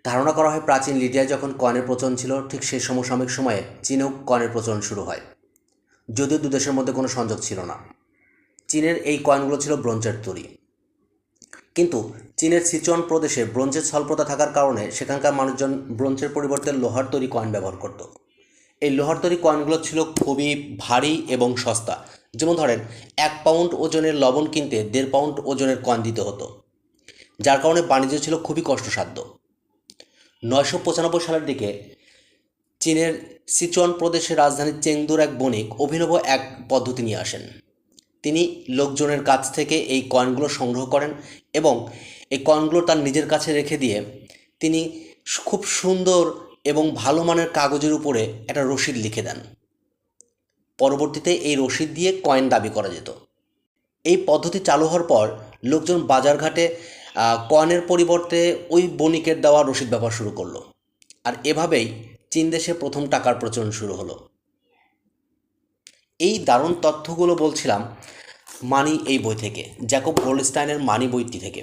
ধারণা করা হয় প্রাচীন লিডিয়ায় যখন কয়েনের প্রচলন ছিল ঠিক সেই সমসাময়িক সময়ে চীনেও কয়েনের প্রচলন শুরু হয়, যদিও দুদেশের মধ্যে কোনো সংযোগ ছিল না। চীনের এই কয়েনগুলো ছিল ব্রোঞ্জের তৈরি, কিন্তু চীনের সিচুয়ান প্রদেশে ব্রোঞ্জের স্বল্পতা থাকার কারণে সেখানকার মানুষজন ব্রোঞ্জের পরিবর্তে লোহার তৈরি কয়েন ব্যবহার করত। এই লোহার তৈরি কয়েনগুলো ছিল খুবই ভারী এবং সস্তা। যেমন ধরেন 1 পাউন্ড ওজনের লবণ কিনতে 1.5 পাউন্ড ওজনের কয়েন দিতে হতো, যার কারণে বাণিজ্য ছিল খুবই কষ্টসাধ্য। 995 সালের দিকে চীনের সিচুয়ান প্রদেশের রাজধানী চেংদুর এক বণিক অভিনব এক পদ্ধতি নিয়ে আসেন। তিনি লোকজনের কাছ থেকে এই কয়েনগুলো সংগ্রহ করেন এবং এই কয়েনগুলো তার নিজের কাছে রেখে দিয়ে তিনি খুব সুন্দর এবং ভালো মানের কাগজের উপরে একটা রসিদ লিখে দেন। পরবর্তীতে এই রসিদ দিয়ে কয়েন দাবি করা যেত। এই পদ্ধতি চালু হওয়ার পর লোকজন বাজারঘাটে কয়েনের পরিবর্তে ওই বণিকের দেওয়া রসিদ ব্যবহার শুরু করলো, আর এভাবেই চীন দেশে প্রথম টাকার প্রচলন শুরু হলো। এই দারুণ তথ্যগুলো বলছিলাম মানি এই বই থেকে, জ্যাকব গোল্ডস্টাইনের মানি বইটি থেকে।